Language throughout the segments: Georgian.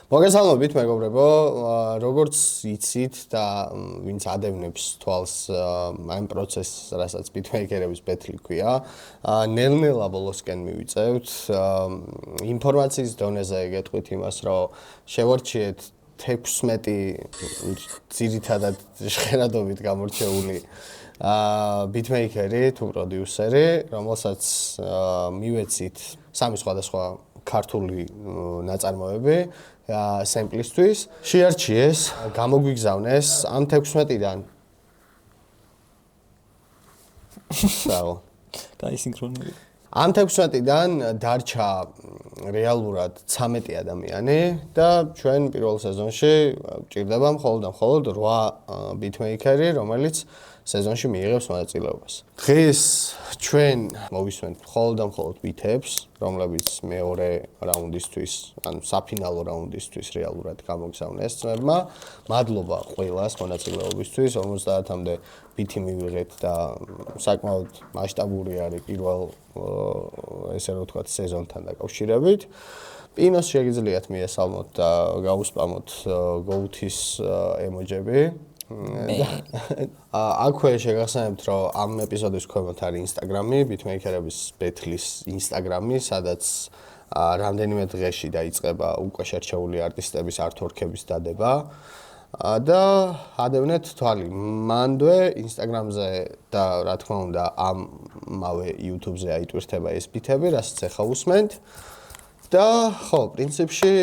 მოგესალმებით მეგობრებო, როგორც იცით და ვინც ადევნებს თვალს ამ პროცესს, რასაც ბიტმეიკერების ბეთლი ქვია, ნელ-ნელა ბოლოსკენ მივიწევთ ინფორმაციის დონეზე გეტყვით იმას, რომ შევარჩიეთ 16 ძირითადად ჟღერადობით გამორჩეული ბიტმეიკერი თუ პროდიუსერი, რომელსაც მივეცით სამი სხვადასხვა ქართული ნაწარმოები სემპლისთვის შეარჩიეს, გამოგვიგზავნეს ამ 16-დან. საო. კაი სინქრონული. ამ 16-დან დარჩა რეალურად 13 ადამიანი და ჩვენ პირველ სეზონში გვჭირდება მხოლოდ 8 ბიტმეიკერი, რომელიც სეზონში მიიღებს მონაწილეობას. დღეს ჩვენ მოვისმენთ მხოლოდ ბიტებს, რომლებიც მეორე რაუნდისთვის, ანუ საფინალო რაუნდისთვის რეალურად გამოგზავნეს ძმებმა. მადლობა ყველას მონაწილეობისთვის, 50-მდე ბიტი მივიღეთ და საკმაოდ მასშტაბური არის პირველ ესე რომ ვთქვათ სეზონთან დაკავშირებით. პინოს შეგიძლიათ მიესალმოთ და გაუსპამოთ GOAT-ის ემოჯები. აქვე შეგახსენებთ, რომ ამ ეპიზოდის ქვემოთ არის ინსტაგრამი, ბიტმეიკერების ბეთლის ინსტაგრამი, სადაც რამდენიმე დღეში დაიწყება უკვე შერჩეული არტისტების არტვორქების დადება და ადევნეთ თვალი მანდვე ინსტაგრამზე და რა თქმა უნდა ამავე YouTube-ზე აიტვირთება ეს ბიტები, რასაც ახლა უსმენთ და ხო, პრინციპში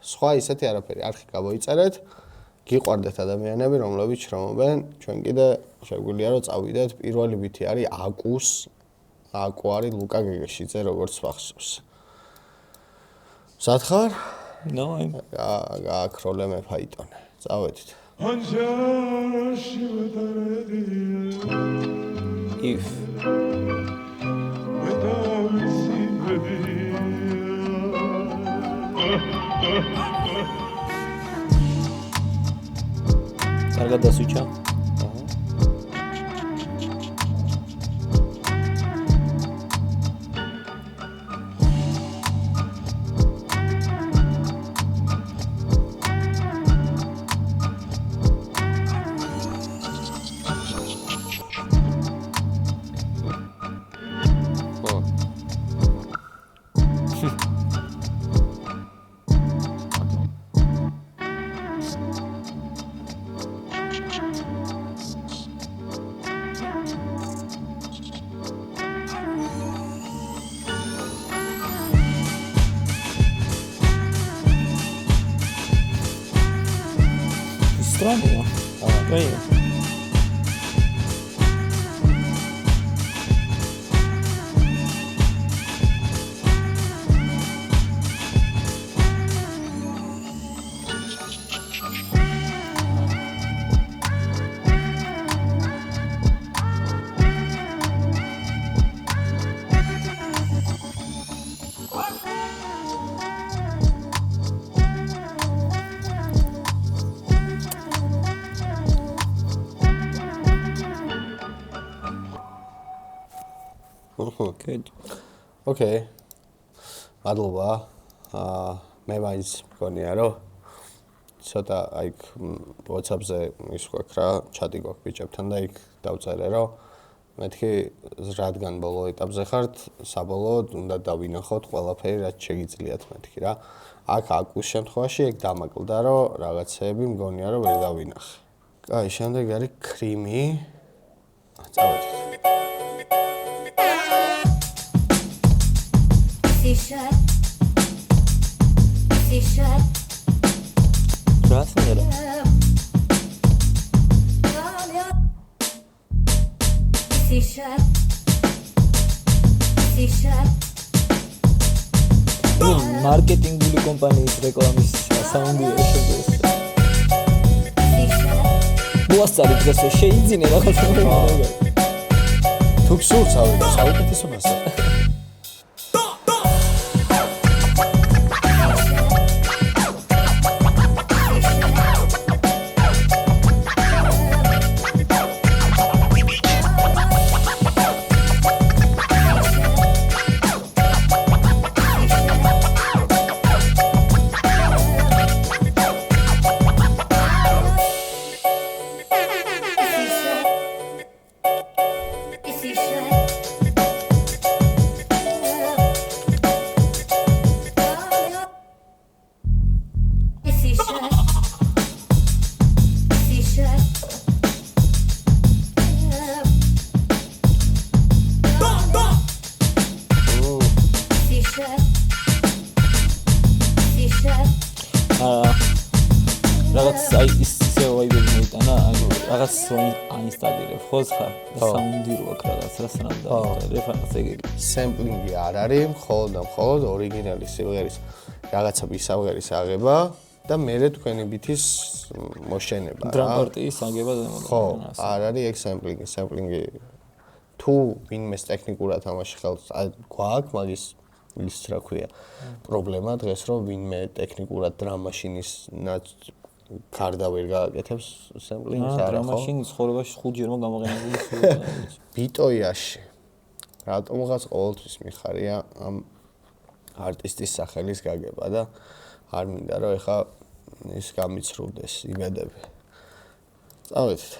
სხვა ისეთი არაფერი არხი გამოიწერეთ. გიყვარდეთ ადამიანები, რომლებიც შრომობენ, ჩვენ კიდე შეგვიძლია რომ წავიდეთ. პირველი ბიტი არის აკუს. აკუ არის ლუკა გეგეშიძე, როგორც ვახსოვს. სათხარ? No, გააქროლე მე ფაიტონე. წავედით. If კარგად დასუჩა. Странно. Правильно. Okay. მადლობა. მე მაინც მგონია რომ ცოტა აი WhatsApp-ზე ის გვაქვს რა, ჩატი გვაქვს ბიჭებთან და იქ დავწერე რომ მეთქი რადგან ბოლო ეტაპზე ხართ, საბოლოოდ უნდა დავინახოთ ყველაფერი, რაც შეგიძლიათ მეთქი რა. აქ აკუს შემთხვევაში ეგ დამაკლდა რომ რაღაცეები მგონია რომ ვერ დავინახე. კაი, შემდეგ არის კრიმი. წავედით. Красный. Маркетинგული კომპანიის რეკლამის საუნდია ეს. მოასწარი დღესო შეიძინე რაღაცა. თუ გსურს ავიდე, საუკეთესო მასა. რაღაც აი ისე ვაიბები მოიტანა, რაღაც რომ აინსტალირებ ხოს ხარ და საუნდი რო აქვს რაღაც რასთან და რეფერენს ეგეთი. სემპლინგი არ არის, მხოლოდ და მხოლოდ ორიგინალის სიმღერის რაღაცა მისაღების აღება და მერე თქვენი ბითის მოშენება რა. დრამ პარტიის აგება და ხო, არ არის ეგ სემპლინგი. თუ ვინმეს ტექნიკურად ამაში ხელს გვაქვს, მაგის ის რა ქვია, პრობლემა დღეს რომ ვინმე ტექნიკურად დრამ მაშინის გარდა ვერ გააკეთებს სემპლინგს არა ხო? დრამ მაშინი ცხოვრებაში 5 ჯერმა გამოყენებული ბიტოიაში რატომღაც ყოველთვის მიხარია ამ არტისტის სახელის გაგება და არ მინდა რომ ეხა ის გამიცრუდეს იმედები. წავედით.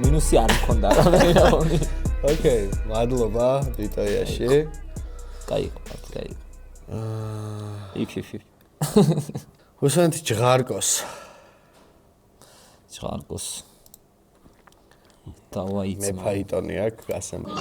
მინუსი არ მქონდა რამე. ოკეი, მადლობა ბიტოიაში. კაიო. იქ. უსვენთ ჯღარკოს. დავაიწყო. მე ფაიტონი აქვს გასემბლი.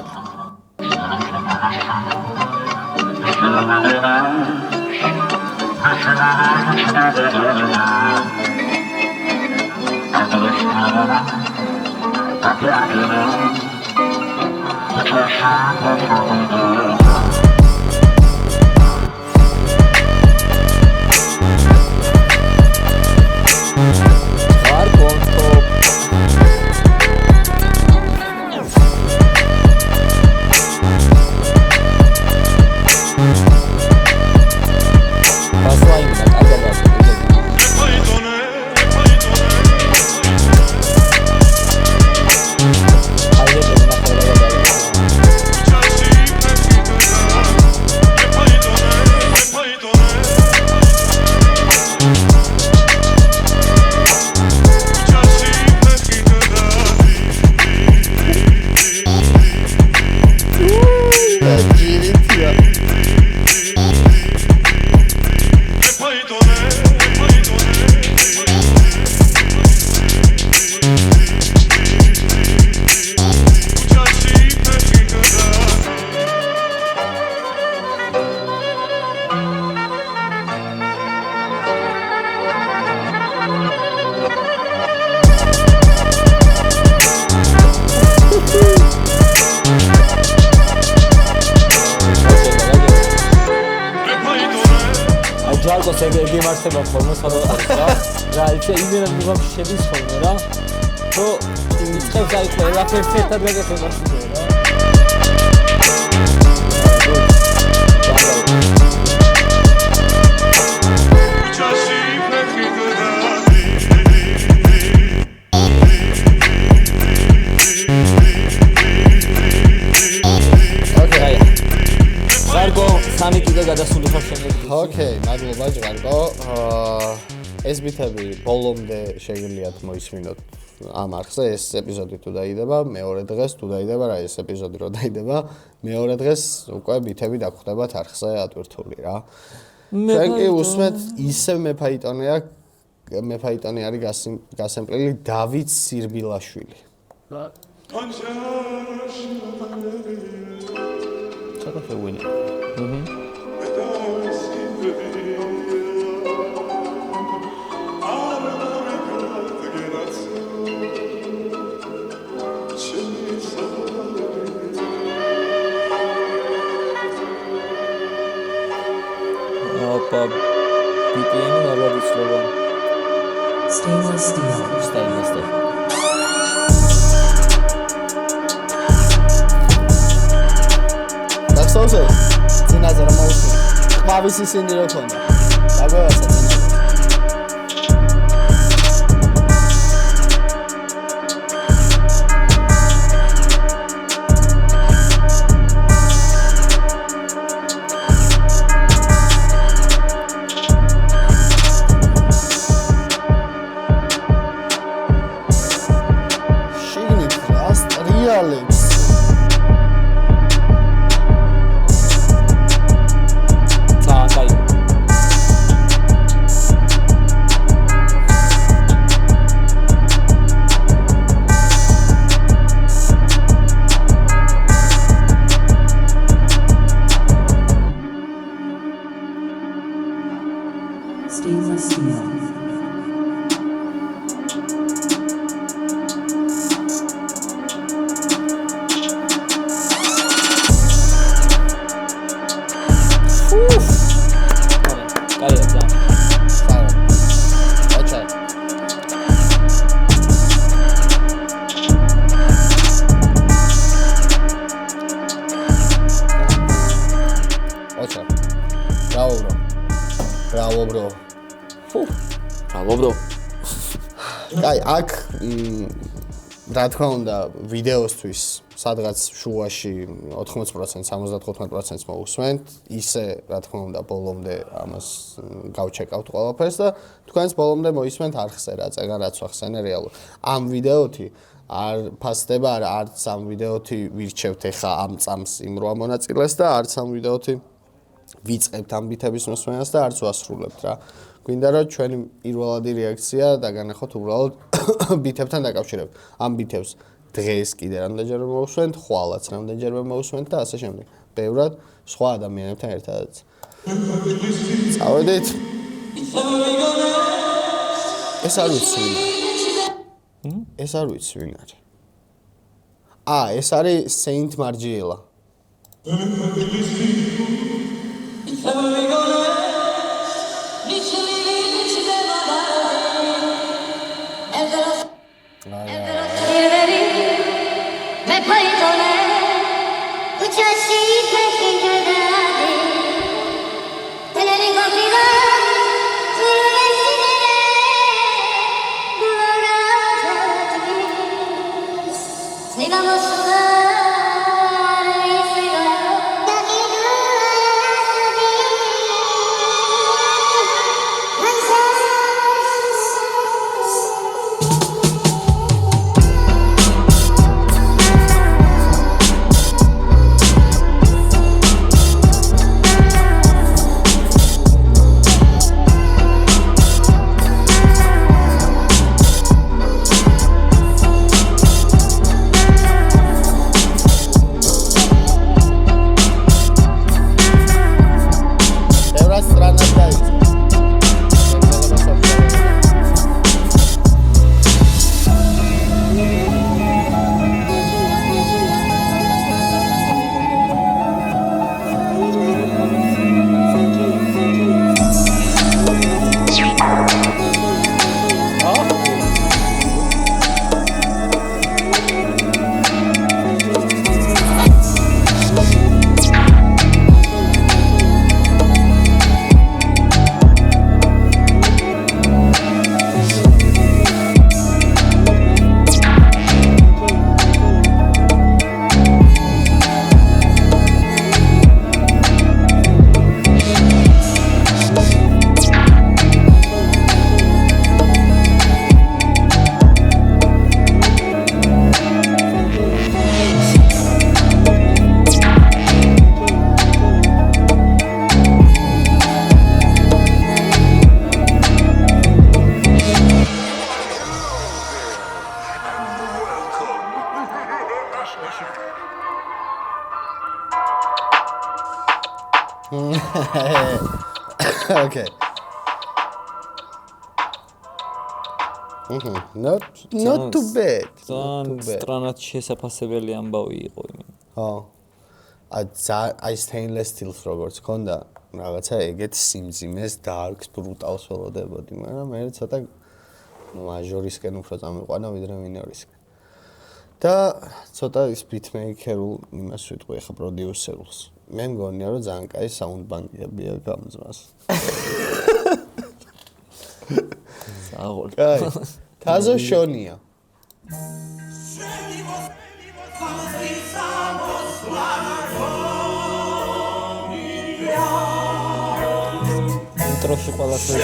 ჯალკოს ეგ იმართება ხოლმე სადღაც რა ისე იმენა მიღებს შედის ხოლმე რა თო იწყებს აი ყველაფერს ერთად გაგეხება რა სამი კიდე გადასული ხარ შემდეგ. ოკეი, მადლობა ჯღარკო. ეს ბითები ბოლომდე შეგიძლიათ მოისმინოთ ამ არხზე, ეს ეპიზოდი თუ დაიდება, მეორე დღეს თუ დაიდება, რა ეს ეპიზოდი რო დაიდება, მეორე დღეს უკვე ბითები დაგხვდებათ არხზე ატვირთული რა. ჩვენ კი უსმენთ ისევ მეფაიტონი არის გასემპლილი დავით სირბილაშვილი. ცოტა შევინე. BPM ნარვად იცლება. Stainless steel. გახსოვს? წინაზე რა მოუსმინე. ყვავის ისინი რო ქონდა. დაგვევასა წინაზე. Stainless steel. Bravo. აი, აქ რა თქმა უნდა, ვიდეოსთვის სადღაც შუაში 80%, 75%-ს მოусმენთ, ისე რა თქმა უნდა, ბოლომდე ამას გავჩეკავთ ყველაფერს და თქვენს ბოლომდე მოისმენთ არხზე რა წეგან რაც ვახსენე რეალურად. ამ ვიდეოთი არ ფასდება, არც ამ ვიდეოთი ვირჩევთ ეხა ამ წამს იმ 8 მონაწილეს და არც ამ ვიდეოთი ვიწყებთ ამ ბითების მოსმენას და არც ვასრულებთ რა. გვინდა რომ ჩვენი პირველადი რეაქცია დაგანახოთ უბრალოდ ბითებთან დაკავშირებით. ამ ბითებს დღეს კიდე რამდენჯერმე მოусვენთ, ხვალაც რამდენჯერმე მოусვენთ და ასე შემდეგ. ბევრად სხვა ადამიანებთან ერთადაც. წავედით. ეს არ ვიცი ვინ არის. ეს არ ვიცი ვინ არის. ეს არის Saint Margiela. Okay. Not too bad. ძალიან სტრანად შესაძლებელი ამბავი იყო იმენ. ხო. აი stainless steel-ს როგორც ქონდა, რაღაცა ეგეთ სიმძიმეს dark brutal-ს ველოდებოდი, მაგრამ მე ცოტა მაჟორისკენ უფრო წამიყვანა ვიდრე მინორისკენ. და ცოტა ის beatmaker-ულ იმას ვიტყვი ახლა პროდიუსერულს. მე მგონია რომ ძალიან კაი sound bank-ებია გამძმას. აღოლ. კაი. თაზო შონია. ინტროში ყველაფერი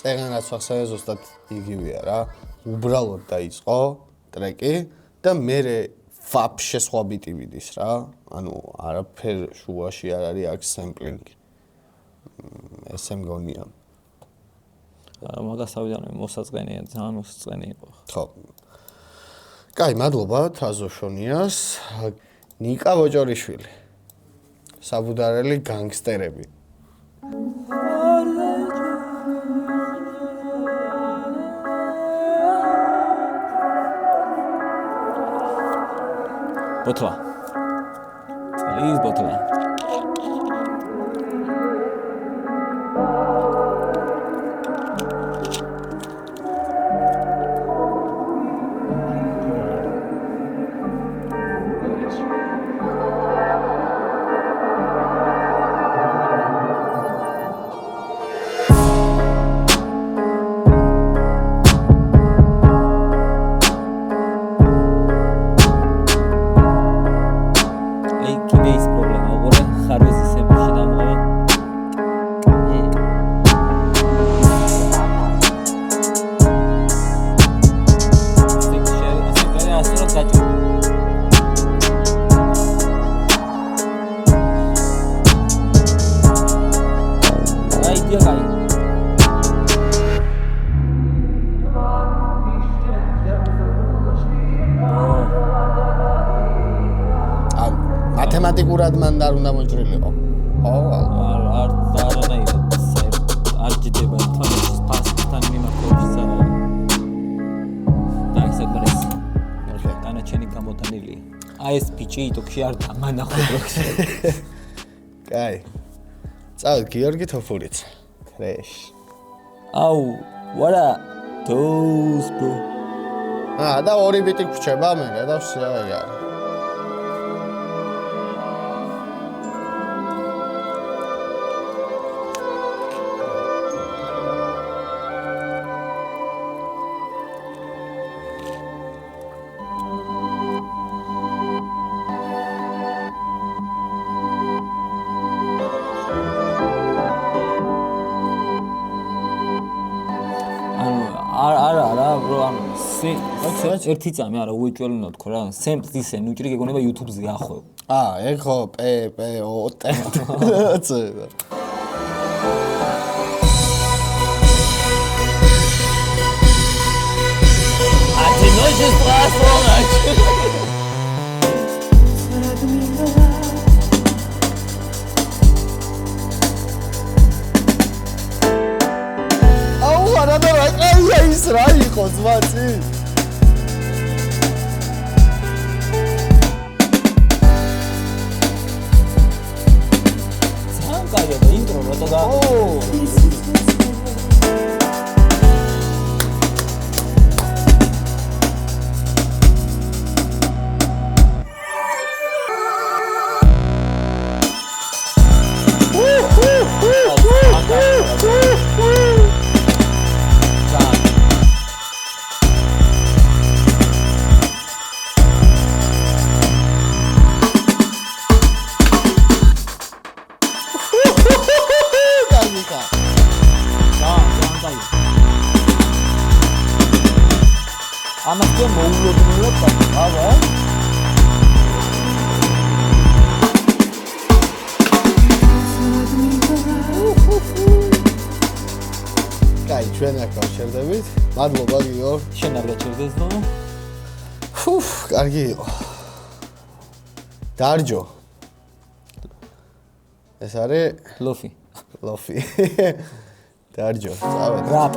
წერანაც ახსენე ზუსტად იგივეა რა. უბრალოდ დაიწყო ტრეკი და მერე ვაფშე სხვა ბიტი მიდის რა. ანუ არაფერ შუაში არ არის აქ სემპლინგი. ესე მგონია. მაგას ავიდანე მოსაწყენია, ძალიან მოსაწყენი იყო. ხო. კაი, მადლობა თაზო შონიას. ნიკა ბოჭორიშვილი. საბუდარელი განგსტერები. Botla. Please, Botla. მათემატიკურად მან არ უნდა მოჭრილიყო. ხო, არ ჯდება თვალის პასთან მიმართულებით. და ისე გრეს. ოკეი, განაჩენი გამოდანილი. აი ეს პიჭი იტოქში არ დამანახოთ. კაი. წავედ გიორგი თოფურიც. Crash. აუ, what are those bro? და ორი ბიტი გრჩება მე და ვსია ეგ არის. ერთი წამი არა უეჭველინო თქო რა სემპლს ისე ნუჭრი გეგონება YouTube-ზე ახო. ეგ ხო PPOT. აცება. Одиночество страшно. აუ არა და რა ის რა იყო ზვაცი? Intro, no toda. ჩვენ აქ გავჩერდებით. მადლობა გიო. შენ არ გაჩერდეს და კარგი იყო. დარჯო. ეს არის ლოფი. ლოფი. დარჯო, წავედი. რაპ.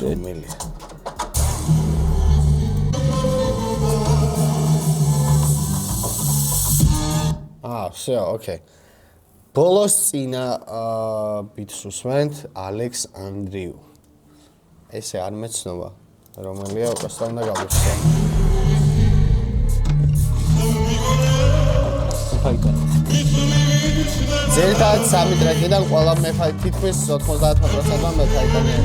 მილი. Всё, окей. ბოლოს წინა ბიტს უსმენთ ალექს ანდრიუ. ესე არ მეცნობა, რომელია უკასთან უნდა გავიხსენო. ზედათ სამი ტრეკიდან ყველა მეფაი თითქმის 90%-მა მეფაიდანია.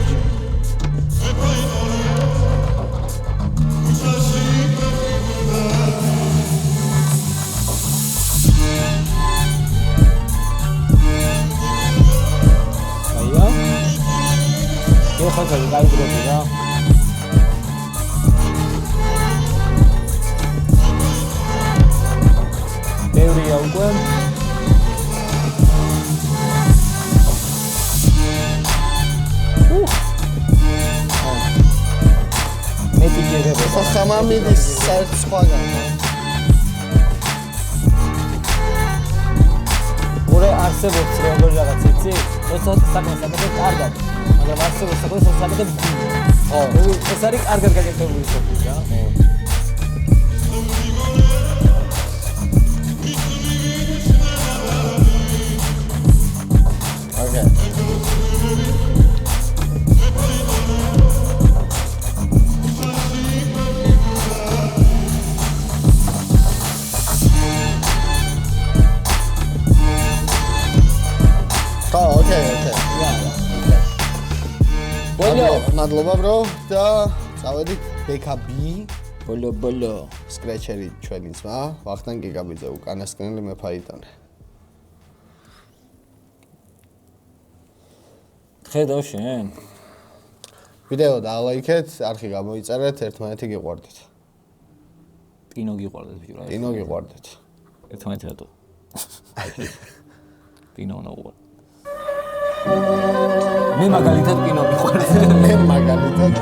ხალხი გაიგროვდა. ბევრია უკვე. მეტი ჯერება. ხამამიდის საერთ სხვაგან. ორე არსებობს როგორ რაღაც იცი? როდესაც საკმაოდ კარგად. მაგრამ არსებობს საკმაოდ ხო, ეს არის კარგად გაკეთებული სოფლი რა. Okay. Okay. მადლობა bro და წავედით BKB ბოლო სკრეჩერი ჩვენი ძმა ვახტანგ გიგაბიძე უკანასკნელი მეფაიდანე. ხედავ შენ ვიდეო დალაიქეთ, არხი გამოიწერეთ, ერთმანეთი გიყვარდეთ. პინო გიყვარდეთ ბიჭო რა. პინო გიყვარდეთ. ერთმანეთი რატო? პინო ნოუ. მე მაგალითად პინო მიყვარს. მე მაგალითად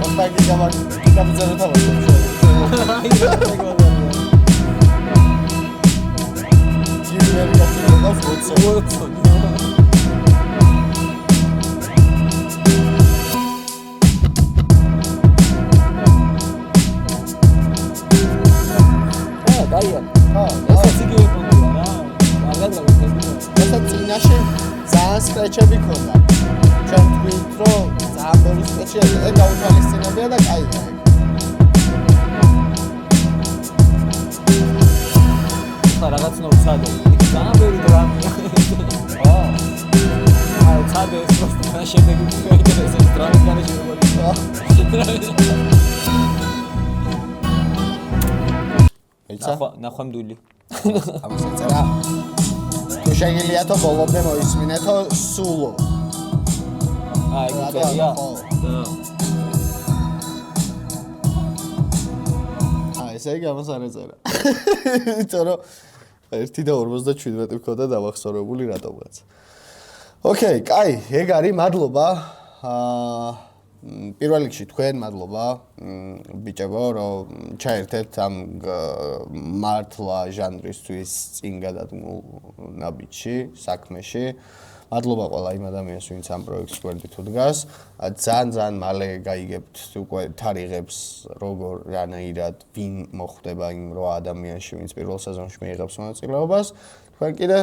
ოთაკი გამიძერე თავად. ჯიმერი გაწევდა ფოცო. წინაში ძალიან სკრეჩები ქონდა. ჩვენ თქვით, რომ ძალიან ბევრი სკრეჩია და გაუთვალისწინებია და კაია. რაღაც ნოცადე. ძალიან ბევრი დრამია. აი, ცადე ეს просто შემდეგი მოინტერესებს დრამის განეში როგორ იქნება. ნახვამდული. ამას ეწერა. თუ შეგიძლიათო ბოლომდე მოისმინეთო სულო. აი, გუწერია. ესე იგი ამას არ ეწერა. იმიტომ რომ 1 და 57 მქონდა დავახსოვრებული რატომღაც. ოკეი, კაი, ეგ არის, მადლობა. პირველ რიგში თქვენ მადლობა ბიჭებო, რომ ჩაერთეთ ამ მართლა ჟანრისთვის წინ გადადგმულ ნაბიჯში, საქმეში. მადლობა ყველა იმ ადამიანს, ვინც ამ პროექტს გვერდით უდგას. ძალიან მალე გაიგებთ უკვე თარიღებს, როგორ რანაირად ვინ მოხვდება იმ 8 ადამიანში, ვინც პირველ სეზონში მიიღებს მონაწილეობას. თქვენ კიდე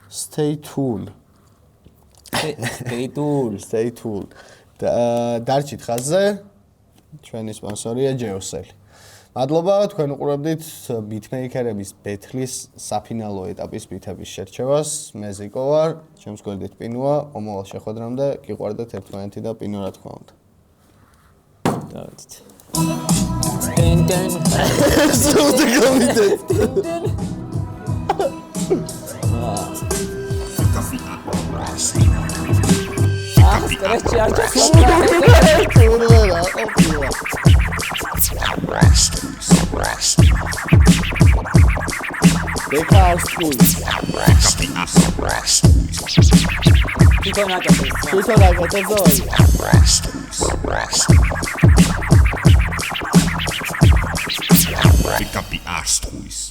stay tuned. Stay tuned. დარჩით ხაზზე. ჩვენი სპონსორია Geosel. მადლობა, თქვენ უყურებდით ბიტმეიკერების ბეთლის საფინალო ეტაპის ბითების შერჩევას. მე ზიკო ვარ, ჩემს გვერდით პინოა, მომავალ შეხვედრამდე გიყვარდეთ ერთმანეთი და პინო რა თქმა უნდა. დავით. დენ. სულ გამიდეთ. სკრეჩი არ ჩასულა. Pick up the ass toys.